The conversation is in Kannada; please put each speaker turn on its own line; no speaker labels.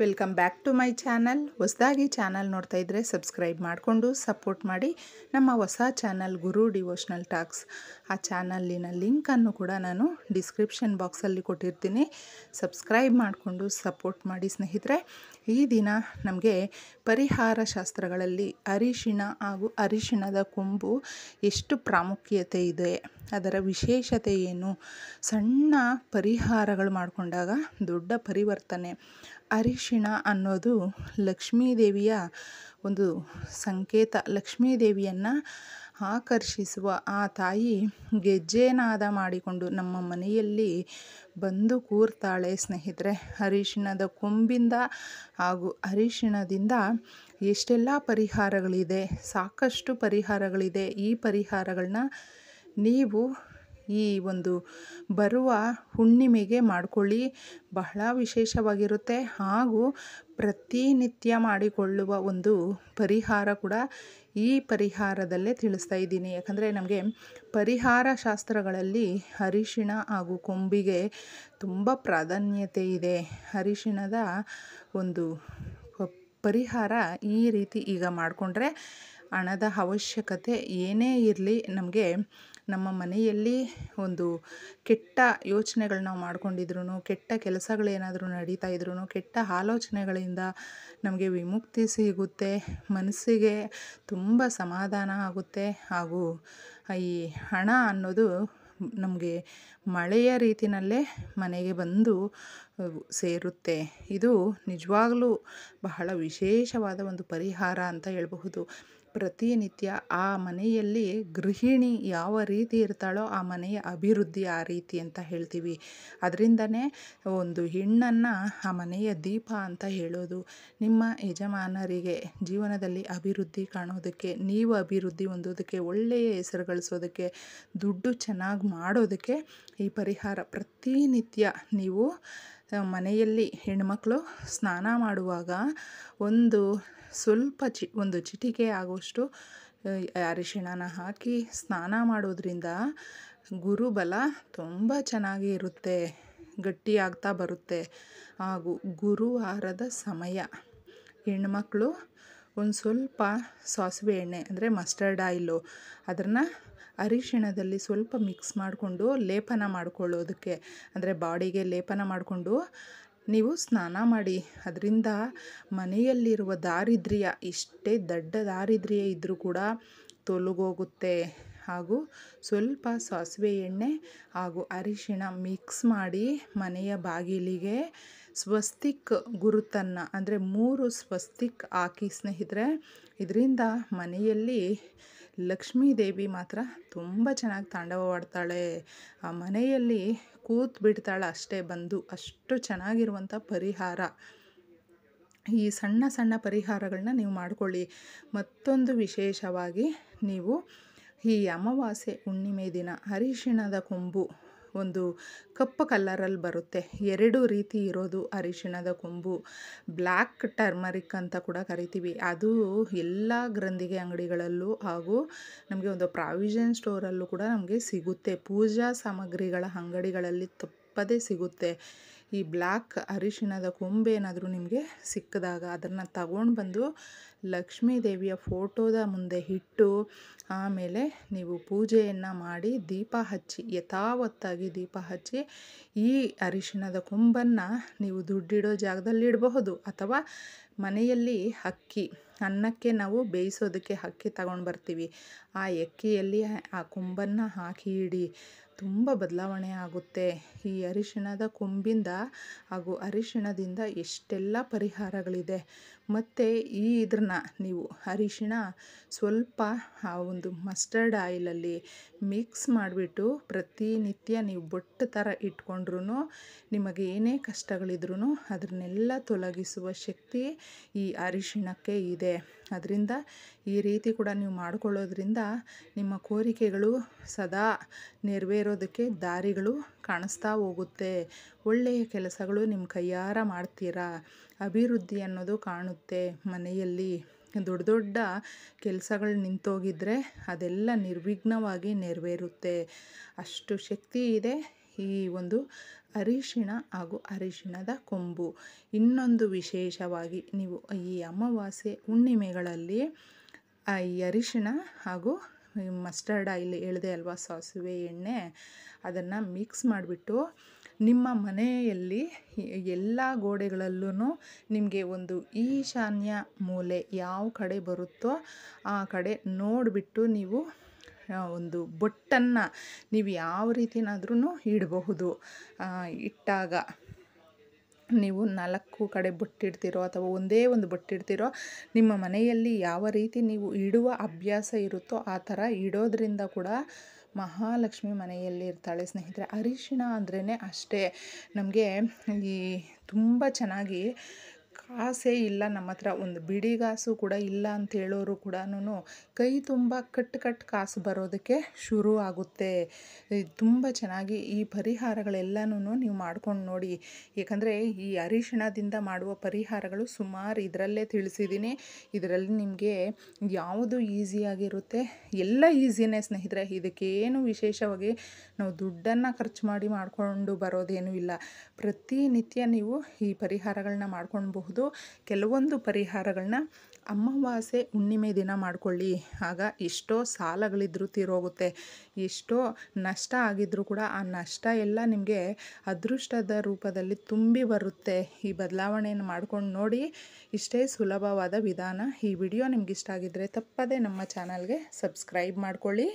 Welcome back to my channel. ಹೊಸದಾಗಿ ಚಾನಲ್ ನೋಡ್ತಾ ಇದ್ದರೆ ಸಬ್ಸ್ಕ್ರೈಬ್ ಮಾಡಿಕೊಂಡು ಸಪೋರ್ಟ್ ಮಾಡಿ. ನಮ್ಮ ಹೊಸ ಚಾನಲ್ ಗುರು ಡಿವೋಷನಲ್ ಟಾಕ್ಸ್, ಆ ಚಾನಲ್ಲಿನ ಲಿಂಕನ್ನು ಕೂಡ ನಾನು ಡಿಸ್ಕ್ರಿಪ್ಷನ್ ಬಾಕ್ಸಲ್ಲಿ ಕೊಟ್ಟಿರ್ತೀನಿ. ಸಬ್ಸ್ಕ್ರೈಬ್ ಮಾಡಿಕೊಂಡು ಸಪೋರ್ಟ್ ಮಾಡಿ ಸ್ನೇಹಿತರೆ. ಈ ದಿನ ನಮಗೆ ಪರಿಹಾರ ಶಾಸ್ತ್ರಗಳಲ್ಲಿ ಅರಿಶಿಣ ಹಾಗೂ ಅರಿಶಿಣದ ಕೊಂಬು ಎಷ್ಟು ಪ್ರಾಮುಖ್ಯತೆ ಇದೆ, ಅದರ ವಿಶೇಷತೆ ಏನು, ಸಣ್ಣ ಪರಿಹಾರಗಳು ಮಾಡಿಕೊಂಡಾಗ ದೊಡ್ಡ ಪರಿವರ್ತನೆ. ಅರಿಶಿಣ ಅನ್ನೋದು ಲಕ್ಷ್ಮೀದೇವಿಯ ಒಂದು ಸಂಕೇತ. ಲಕ್ಷ್ಮೀದೇವಿಯನ್ನು ಆಕರ್ಷಿಸುವ ಆ ತಾಯಿ ಗೆಜ್ಜೆನಾದ ಮಾಡಿಕೊಂಡು ನಮ್ಮ ಮನೆಯಲ್ಲಿ ಬಂದು ಕೂರ್ತಾಳೆ ಸ್ನೇಹಿತರೆ. ಅರಿಶಿಣದ ಕೊಂಬಿಂದ ಹಾಗೂ ಅರಿಶಿಣದಿಂದ ಎಷ್ಟೆಲ್ಲ ಪರಿಹಾರಗಳಿದೆ, ಸಾಕಷ್ಟು ಪರಿಹಾರಗಳಿದೆ. ಈ ಪರಿಹಾರಗಳನ್ನ ನೀವು ಈ ಒಂದು ಬರುವ ಹುಣ್ಣಿಮೆಗೆ ಮಾಡಿಕೊಳ್ಳಿ, ಬಹಳ ವಿಶೇಷವಾಗಿರುತ್ತೆ. ಹಾಗೂ ಪ್ರತಿನಿತ್ಯ ಮಾಡಿಕೊಳ್ಳುವ ಒಂದು ಪರಿಹಾರ ಕೂಡ ಈ ಪರಿಹಾರದಲ್ಲೇ ತಿಳಿಸ್ತಾ ಇದ್ದೀನಿ. ಯಾಕಂದರೆ ನಮಗೆ ಪರಿಹಾರ ಶಾಸ್ತ್ರಗಳಲ್ಲಿ ಅರಿಶಿಣ ಹಾಗೂ ಕೊಂಬಿಗೆ ತುಂಬ ಪ್ರಾಧಾನ್ಯತೆ ಇದೆ. ಅರಿಶಿಣದ ಒಂದು ಪರಿಹಾರ ಈ ರೀತಿ ಈಗ ಮಾಡಿಕೊಂಡ್ರೆ ಹಣದ ಅವಶ್ಯಕತೆ ಏನೇ ಇರಲಿ, ನಮಗೆ ನಮ್ಮ ಮನೆಯಲ್ಲಿ ಒಂದು ಕೆಟ್ಟ ಯೋಚನೆಗಳು ನಾವು ಮಾಡ್ಕೊಂಡಿದ್ರು, ಕೆಟ್ಟ ಕೆಲಸಗಳೇನಾದರೂ ನಡೀತಾ ಇದ್ರೂ, ಕೆಟ್ಟ ಆಲೋಚನೆಗಳಿಂದ ನಮಗೆ ವಿಮುಕ್ತಿ ಸಿಗುತ್ತೆ, ಮನಸ್ಸಿಗೆ ತುಂಬ ಸಮಾಧಾನ ಆಗುತ್ತೆ. ಹಾಗೂ ಈ ಹಣ ಅನ್ನೋದು ನಮಗೆ ಮಳೆಯ ರೀತಿಯಲ್ಲೇ ಮನೆಗೆ ಬಂದು ಸೇರುತ್ತೆ. ಇದು ನಿಜವಾಗಲೂ ಬಹಳ ವಿಶೇಷವಾದ ಒಂದು ಪರಿಹಾರ ಅಂತ ಹೇಳಬಹುದು. ಪ್ರತಿನಿತ್ಯ ಆ ಮನೆಯಲ್ಲಿ ಗೃಹಿಣಿ ಯಾವ ರೀತಿ ಇರ್ತಾಳೋ ಆ ಮನೆಯ ಅಭಿವೃದ್ಧಿ ಆ ರೀತಿ ಅಂತ ಹೇಳ್ತೀವಿ. ಅದರಿಂದನೇ ಒಂದು ಹೆಣ್ಣನ್ನು ಆ ಮನೆಯ ದೀಪ ಅಂತ ಹೇಳೋದು. ನಿಮ್ಮ ಯಜಮಾನರಿಗೆ ಜೀವನದಲ್ಲಿ ಅಭಿವೃದ್ಧಿ ಕಾಣೋದಕ್ಕೆ, ನೀವು ಅಭಿವೃದ್ಧಿ ಹೊಂದೋದಕ್ಕೆ, ಒಳ್ಳೆಯ ಹೆಸರು ಗಳಿಸೋದಕ್ಕೆ, ದುಡ್ಡು ಚೆನ್ನಾಗಿ ಮಾಡೋದಕ್ಕೆ ಈ ಪರಿಹಾರ ಪ್ರತಿನಿತ್ಯ ನೀವು ಮನೆಯಲ್ಲಿ ಹೆಣ್ಮಕ್ಳು ಸ್ನಾನ ಮಾಡುವಾಗ ಒಂದು ಸ್ವಲ್ಪ ಒಂದು ಚಿಟಿಕೆ ಆಗುವಷ್ಟು ಅರಿಶಿಣನ ಹಾಕಿ ಸ್ನಾನ ಮಾಡೋದ್ರಿಂದ ಗುರುಬಲ ತುಂಬ ಚೆನ್ನಾಗಿ ಇರುತ್ತೆ, ಗಟ್ಟಿಯಾಗ್ತಾ ಬರುತ್ತೆ. ಹಾಗೂ ಗುರುವಾರದ ಸಮಯ ಹೆಣ್ಮಕ್ಳು ಒಂದು ಸ್ವಲ್ಪ ಸಾಸಿವೆ ಎಣ್ಣೆ ಅಂದರೆ ಮಸ್ಟರ್ಡ್ ಆಯಿಲು ಅದನ್ನು ಅರಿಶಿಣದಲ್ಲಿ ಸ್ವಲ್ಪ ಮಿಕ್ಸ್ ಮಾಡಿಕೊಂಡು ಲೇಪನ ಮಾಡಿಕೊಳ್ಳೋದಕ್ಕೆ, ಅಂದರೆ ಬಾಡಿಗೆ ಲೇಪನ ಮಾಡಿಕೊಂಡು ನೀವು ಸ್ನಾನ ಮಾಡಿ. ಅದರಿಂದ ಮನೆಯಲ್ಲಿರುವ ದಾರಿದ್ರ್ಯ, ಎಷ್ಟೇ ದೊಡ್ಡ ದಾರಿದ್ರ್ಯ ಇದ್ದರೂ ಕೂಡ ತೊಲಗೋಗುತ್ತೆ. ಹಾಗೂ ಸ್ವಲ್ಪ ಸಾಸಿವೆ ಎಣ್ಣೆ ಹಾಗೂ ಅರಿಶಿಣ ಮಿಕ್ಸ್ ಮಾಡಿ ಮನೆಯ ಬಾಗಿಲಿಗೆ ಸ್ವಸ್ತಿಕ್ ಗುರುತನ್ನು ಅಂದರೆ 3 ಸ್ವಸ್ತಿಕ್ ಹಾಕಿ ಸ್ನೇಹಿತರೆ. ಇದರಿಂದ ಮನೆಯಲ್ಲಿ ಲಕ್ಷ್ಮೀದೇವಿ ಮಾತ್ರ ತುಂಬ ಚೆನ್ನಾಗಿ ತಾಂಡವವಾಡ್ತಾಳೆ. ಆ ಮನೆಯಲ್ಲಿ ಕೂತು ಬಿಡ್ತಾಳೆ ಅಷ್ಟೇ ಬಂದು. ಅಷ್ಟು ಚೆನ್ನಾಗಿರುವಂಥ ಪರಿಹಾರ. ಈ ಸಣ್ಣ ಸಣ್ಣ ಪರಿಹಾರಗಳನ್ನ ನೀವು ಮಾಡಿಕೊಳ್ಳಿ. ಮತ್ತೊಂದು ವಿಶೇಷವಾಗಿ ನೀವು ಈ ಅಮಾವಾಸ್ಯೆ ಹುಣ್ಣಿಮೆ ದಿನ ಅರಿಶಿಣದ ಕೊಂಬು ಒಂದು ಕಪ್ಪು ಕಲ್ಲರಲ್ಲಿ ಬರುತ್ತೆ, 2 ರೀತಿ ಇರೋದು ಅರಿಶಿಣದ ಕೊಂಬು. ಬ್ಲ್ಯಾಕ್ ಟರ್ಮರಿಕ್ ಅಂತ ಕೂಡ ಕರಿತೀವಿ. ಅದು ಎಲ್ಲ ಗ್ರಂಥಿಗೆ ಅಂಗಡಿಗಳಲ್ಲೂ ಹಾಗೂ ನಮಗೆ ಒಂದು ಪ್ರಾವಿಷನ್ ಸ್ಟೋರಲ್ಲೂ ಕೂಡ ನಮಗೆ ಸಿಗುತ್ತೆ. ಪೂಜಾ ಸಾಮಗ್ರಿಗಳ ಅಂಗಡಿಗಳಲ್ಲಿ ತಪ್ಪದೇ ಸಿಗುತ್ತೆ. ಈ ಬ್ಲ್ಯಾಕ್ ಅರಿಶಿಣದ ಕೊಂಬೇನಾದರೂ ನಿಮಗೆ ಸಿಕ್ಕಿದಾಗ ಅದನ್ನು ತಗೊಂಡು ಬಂದು ಲಕ್ಷ್ಮೀದೇವಿಯ ಫೋಟೋದ ಮುಂದೆ ಇಟ್ಟು ಆಮೇಲೆ ನೀವು ಪೂಜೆಯನ್ನು ಮಾಡಿ ದೀಪ ಹಚ್ಚಿ, ಯಥಾವತ್ತಾಗಿ ದೀಪ ಹಚ್ಚಿ ಈ ಅರಿಶಿಣದ ಕೊಂಬನ್ನು ನೀವು ದುಡ್ಡಿಡೋ ಜಾಗದಲ್ಲಿ ಇಡಬಹುದು. ಅಥವಾ ಮನೆಯಲ್ಲಿ ಅಕ್ಕಿ, ಅನ್ನಕ್ಕೆ ನಾವು ಬೇಯಿಸೋದಕ್ಕೆ ಅಕ್ಕಿ ತಗೊಂಡು ಬರ್ತೀವಿ, ಆ ಅಕ್ಕಿಯಲ್ಲಿ ಆ ಕೊಂಬನ್ನು ಹಾಕಿ ಇಡಿ, ತುಂಬ ಬದಲಾವಣೆ ಆಗುತ್ತೆ. ಈ ಅರಿಶಿಣದ ಕೊಂಬಿಂದ ಹಾಗೂ ಅರಿಶಿಣದಿಂದ ಎಷ್ಟೆಲ್ಲ ಪರಿಹಾರಗಳಿದೆ. ಮತ್ತು ಇದನ್ನ ನೀವು ಅರಿಶಿಣ ಸ್ವಲ್ಪ ಆ ಒಂದು ಮಸ್ಟರ್ಡ್ ಆಯಿಲಲ್ಲಿ ಮಿಕ್ಸ್ ಮಾಡಿಬಿಟ್ಟು ಪ್ರತಿನಿತ್ಯ ನೀವು ಬೊಟ್ಟು ಥರ ಇಟ್ಕೊಂಡ್ರೂ ನಿಮಗೆ ಏನೇ ಕಷ್ಟಗಳಿದ್ರೂ ಅದನ್ನೆಲ್ಲ ತೊಲಗಿಸುವ ಶಕ್ತಿ ಈ ಅರಿಶಿಣಕ್ಕೆ ಇದೆ. ಅದರಿಂದ ಈ ರೀತಿ ಕೂಡ ನೀವು ಮಾಡಿಕೊಳ್ಳೋದ್ರಿಂದ ನಿಮ್ಮ ಕೋರಿಕೆಗಳು ಸದಾ ನೆರವೇರೋದಕ್ಕೆ ದಾರಿಗಳು ಕಾಣಿಸ್ತಾ ಹೋಗುತ್ತೆ. ಒಳ್ಳೆಯ ಕೆಲಸಗಳು ನಿಮ್ಮ ಕೈಯಾರ ಮಾಡ್ತೀರಾ, ಅಭಿವೃದ್ಧಿ ಅನ್ನೋದು ಕಾಣುತ್ತೆ. ಮನೆಯಲ್ಲಿ ದೊಡ್ಡ ದೊಡ್ಡ ಕೆಲಸಗಳು ನಿಂತೋಗಿದ್ದರೆ ಅದೆಲ್ಲ ನಿರ್ವಿಘ್ನವಾಗಿ ನೆರವೇರುತ್ತೆ. ಅಷ್ಟು ಶಕ್ತಿ ಇದೆ ಈ ಒಂದು ಅರಿಶಿಣ ಹಾಗೂ ಅರಿಶಿಣದ ಕೊಂಬು. ಇನ್ನೊಂದು ವಿಶೇಷವಾಗಿ ನೀವು ಈ ಅಮಾವಾಸ್ಯೆ ಹುಣ್ಣಿಮೆಗಳಲ್ಲಿ ಈ ಅರಿಶಿಣ ಹಾಗೂ ಮಸ್ಟರ್ಡ್ ಆಯಿಲ್ ಹೇಳಿದೆ ಅಲ್ವಾ, ಸಾಸಿವೆ ಎಣ್ಣೆ, ಅದನ್ನು ಮಿಕ್ಸ್ ಮಾಡಿಬಿಟ್ಟು ನಿಮ್ಮ ಮನೆಯಲ್ಲಿ ಎಲ್ಲ ಗೋಡೆಗಳಲ್ಲೂ ನಿಮಗೆ ಒಂದು ಈಶಾನ್ಯ ಮೂಲೆ ಯಾವ ಕಡೆ ಬರುತ್ತೋ ಆ ಕಡೆ ನೋಡಿಬಿಟ್ಟು ನೀವು ಒಂದು ಬೊಟ್ಟನ್ನು ನೀವು ಯಾವ ರೀತಿನಾದ್ರೂ ಇಡಬಹುದು. ಇಟ್ಟಾಗ ನೀವು 4 ಕಡೆ ಬೊಟ್ಟಿಡ್ತೀರೋ ಅಥವಾ ಒಂದೇ ಒಂದು ಬೊಟ್ಟಿಡ್ತೀರೋ, ನಿಮ್ಮ ಮನೆಯಲ್ಲಿ ಯಾವ ರೀತಿ ನೀವು ಇಡುವ ಅಭ್ಯಾಸ ಇರುತ್ತೋ ಆ ಥರ ಇಡೋದ್ರಿಂದ ಕೂಡ ಮಹಾಲಕ್ಷ್ಮಿ ಮನೆಯಲ್ಲಿ ಇರ್ತಾಳೆ ಸ್ನೇಹಿತರೆ. ಅರಿಶಿಣ ಅಂದ್ರೇ ಅಷ್ಟೇ, ನಮಗೆ ಈ ತುಂಬ ಚೆನ್ನಾಗಿ ಕಾಸೇ ಇಲ್ಲ ನಮ್ಮ ಹತ್ರ, ಒಂದು ಬಿಡಿಗಾಸು ಕೂಡ ಇಲ್ಲ ಅಂತ ಹೇಳೋರು ಕೂಡ ಕೈ ತುಂಬ ಕಟ್ ಕಾಸು ಬರೋದಕ್ಕೆ ಶುರು ಆಗುತ್ತೆ. ತುಂಬ ಚೆನ್ನಾಗಿ ಈ ಪರಿಹಾರಗಳೆಲ್ಲನೂ ನೀವು ಮಾಡ್ಕೊಂಡು ನೋಡಿ. ಏಕೆಂದರೆ ಈ ಅರಿಶಿಣದಿಂದ ಮಾಡುವ ಪರಿಹಾರಗಳು ಸುಮಾರು ಇದರಲ್ಲೇ ತಿಳಿಸಿದ್ದೀನಿ. ಇದರಲ್ಲಿ ನಿಮಗೆ ಯಾವುದು ಈಸಿಯಾಗಿರುತ್ತೆ, ಎಲ್ಲ ಈಸಿನೇ ಸ್ನೇಹಿತರೆ. ಇದಕ್ಕೇನು ವಿಶೇಷವಾಗಿ ನಾವು ದುಡ್ಡನ್ನು ಖರ್ಚು ಮಾಡಿ ಮಾಡಿಕೊಂಡು ಬರೋದೇನೂ ಇಲ್ಲ. ಪ್ರತಿನಿತ್ಯ ನೀವು ಈ ಪರಿಹಾರಗಳನ್ನ ಮಾಡ್ಕೊಳ್ಬಹುದು. ಕೆಲವೊಂದು ಪರಿಹಾರಗಳನ್ನ ಅಮಾವಾಸ್ಯೆ ಹುಣ್ಣಿಮೆ ದಿನ ಮಾಡ್ಕೊಳ್ಳಿ. ಆಗ ಎಷ್ಟೋ ಸಾಲಗಳಿದ್ರೂ ತೀರೋಗುತ್ತೆ, ಎಷ್ಟೋ ನಷ್ಟ ಆಗಿದ್ರೂ ಕೂಡ ಆ ನಷ್ಟ ಎಲ್ಲ ನಿಮಗೆ ಅದೃಷ್ಟದ ರೂಪದಲ್ಲಿ ತುಂಬಿ ಬರುತ್ತೆ. ಈ ಬದಲಾವಣೆಯನ್ನು ಮಾಡ್ಕೊಂಡು ನೋಡಿ. ಇಷ್ಟೇ ಸುಲಭವಾದ ವಿಧಾನ. ಈ ವಿಡಿಯೋ ನಿಮ್ಗೆ ಇಷ್ಟ ಆಗಿದ್ದರೆ ತಪ್ಪದೇ ನಮ್ಮ ಚಾನಲ್ಗೆ ಸಬ್ಸ್ಕ್ರೈಬ್ ಮಾಡ್ಕೊಳ್ಳಿ.